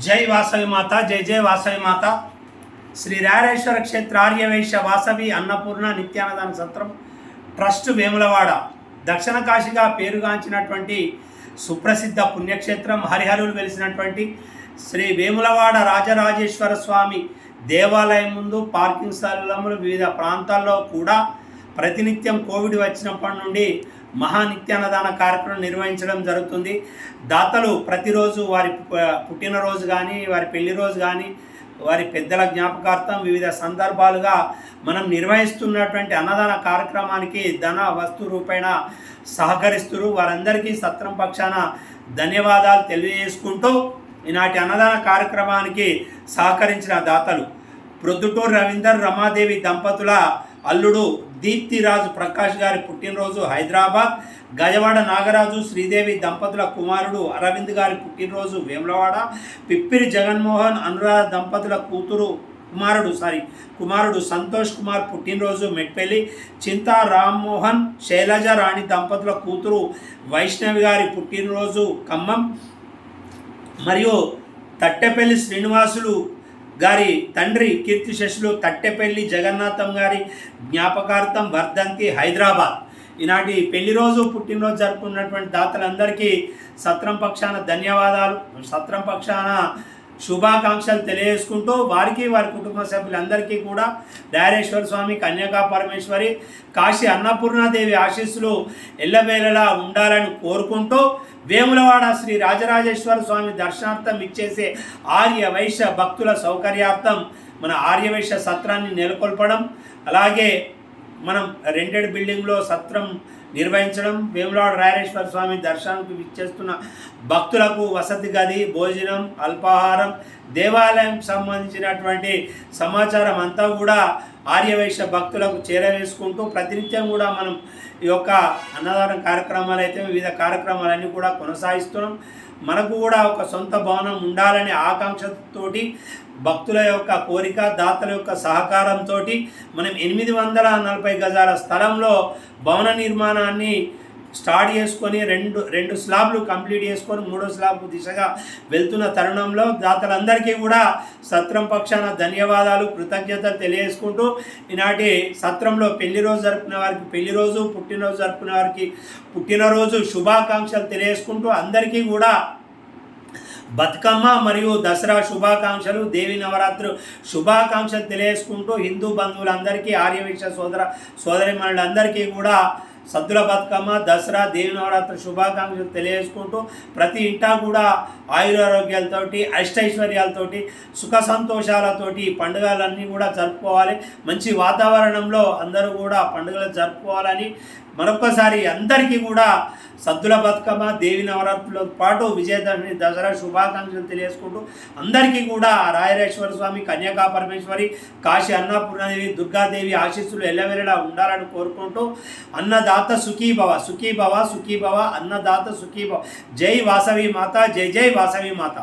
జై వాసవి మాత, జై జై వాసవి మాత. శ్రీ రాయరేశ్వర క్షేత్ర ఆర్యవైశ్య వాసవి అన్నపూర్ణ నిత్యానదాన సత్రం ట్రస్ట్ వేములవాడ దక్షిణ కాశీగా పేరుగాంచినటువంటి సుప్రసిద్ధ పుణ్యక్షేత్రం, హరిహరులు వెలిసినటువంటి శ్రీ వేములవాడ రాజరాజేశ్వర స్వామి దేవాలయం ముందు పార్కింగ్ స్థలములు వివిధ ప్రాంతాల్లో కూడా ప్రతినిత్యం కోవిడ్ వచ్చినప్పటి నుండి మహానిత్యాన్నదాన కార్యక్రమం నిర్వహించడం జరుగుతుంది. దాతలు ప్రతిరోజు వారి పుట్టినరోజు కానీ, వారి పెళ్లి రోజు కానీ, వారి పెద్దల జ్ఞాపకార్థం వివిధ సందర్భాలుగా మనం నిర్వహిస్తున్నటువంటి అన్నదాన కార్యక్రమానికి ధన వస్తు రూపేణ సహకరిస్తున్నారు. వారందరికీ సత్రం పక్షాన ధన్యవాదాలు తెలియజేసుకుంటూ ఈనాటి అన్నదాన కార్యక్రమానికి సహకరించిన దాతలు ప్రొద్దుటూరు రవీందర్ రమాదేవి దంపతుల అల్లుడు దీప్తిరాజు ప్రకాష్ గారి పుట్టినరోజు హైదరాబాద్, గజవాడ నాగరాజు శ్రీదేవి దంపతుల కుమారుడు అరవింద్ గారి పుట్టినరోజు వేములవాడ, పిప్పిరి జగన్మోహన్ అనురాధ దంపతుల కుమారుడు సంతోష్ కుమార్ పుట్టినరోజు మెట్పల్లి, చింతా రామ్మోహన్ శైలజ రాణి దంపతుల కూతురు వైష్ణవి గారి పుట్టినరోజు ఖమ్మం, మరియు తట్టెపల్లి శ్రీనివాసులు గారి తండ్రి కీర్తిశేషులు తట్టెపల్లి జగన్నాథం గారి జ్ఞాపకార్థం వర్ధంతి హైదరాబాద్. ఈనాటి పెళ్లి రోజు పుట్టినరోజు జరుపుకున్నటువంటి దాతలందరికీ సత్రం పక్షాన ధన్యవాదాలు, సత్రం పక్షాన శుభాకాంక్షలు తెలియజేసుకుంటూ వారికి వారి కుటుంబ సభ్యులందరికీ కూడా రాయరేశ్వర స్వామి, కన్యకా పరమేశ్వరి, కాశీ అన్నపూర్ణాదేవి ఆశీస్సులు ఎల్లవేళలా ఉండాలని కోరుకుంటూ వేములవాడ శ్రీ రాజరాజేశ్వర స్వామి దర్శనార్థం ఇచ్చేసే ఆర్య వైశ్య భక్తుల సౌకర్యార్థం మన ఆర్యవైశ్య సత్రాన్ని నెలకొల్పడం, అలాగే మనం రెంటెడ్ బిల్డింగ్లో సత్రం నిర్వహించడం, వేములవాడ రాయరేశ్వర స్వామి దర్శనానికి విచ్చేస్తున్న భక్తులకు వసతి గది, భోజనం, అల్పాహారం, దేవాలయం సంబంధించినటువంటి సమాచారం అంతా కూడా ఆర్యవైశ్య భక్తులకు చేరవేసుకుంటూ ప్రతినిత్యం కూడా మనం ఈ యొక్క అన్నదాన కార్యక్రమాలు అయితే వివిధ కార్యక్రమాలన్నీ కూడా కొనసాగిస్తున్నాం. మనకు కూడా ఒక సొంత భవనం ఉండాలనే ఆకాంక్షతోటి భక్తుల యొక్క కోరిక, దాతల యొక్క సహకారంతో మనం 840 గజాల స్థలంలో భవన నిర్మాణాన్ని స్టార్ట్ చేసుకొని రెండు స్లాబ్లు కంప్లీట్ చేసుకొని మూడో స్లాబ్ దిశగా వెళ్తున్న తరుణంలో దాతలందరికీ కూడా సత్రం పక్షాన ధన్యవాదాలు, కృతజ్ఞతలు తెలియజేసుకుంటూ ఈనాటి సత్రంలో పెళ్లి రోజు జరుపుకునే వారికి పెళ్లి రోజు, పుట్టినరోజు జరుపుకునే వారికి పుట్టినరోజు శుభాకాంక్షలు తెలియజేసుకుంటూ అందరికీ కూడా బతుకమ్మ మరియు దసరా శుభాకాంక్షలు, దేవి నవరాత్రులు శుభాకాంక్షలు తెలియజేసుకుంటూ హిందూ బంధువులందరికీ, ఆర్యవైశ్య సోదరిమణులందరికీ కూడా సద్దుల బతుకమ్మ, దసరా, దేవి నవరాత్రి శుభాకాంక్షలు తెలియజేసుకుంటూ ప్రతి ఇంటా కూడా ఆయురారోగ్యాలతోటి, అష్టైశ్వర్యాలతోటి, సుఖ సంతోషాలతోటి పండుగలన్నీ కూడా జరుపుకోవాలి. మంచి వాతావరణంలో అందరూ కూడా పండుగలు జరుపుకోవాలని మరొకసారి అందరికీ కూడా సద్దుల బతుకమ్మ, దేవి నవరాత్రులతో పాటు విజయదశమి, దసరా శుభాకాంక్షలు తెలియజేసుకుంటూ అందరికీ కూడా రాయరేశ్వర స్వామి, కన్యకా పరమేశ్వరి, కాశీ అన్నపూర్ణాదేవి, దుర్గాదేవి ఆశీస్సులు ఎల్లవేళలా ఉండాలని కోరుకుంటూ అన్నదాత సుఖీభవ, సుఖీభవ, సుఖీభవ, అన్నదాత సుఖీభవ. జై వాసవి మాత, జై జై వాసవి మాత.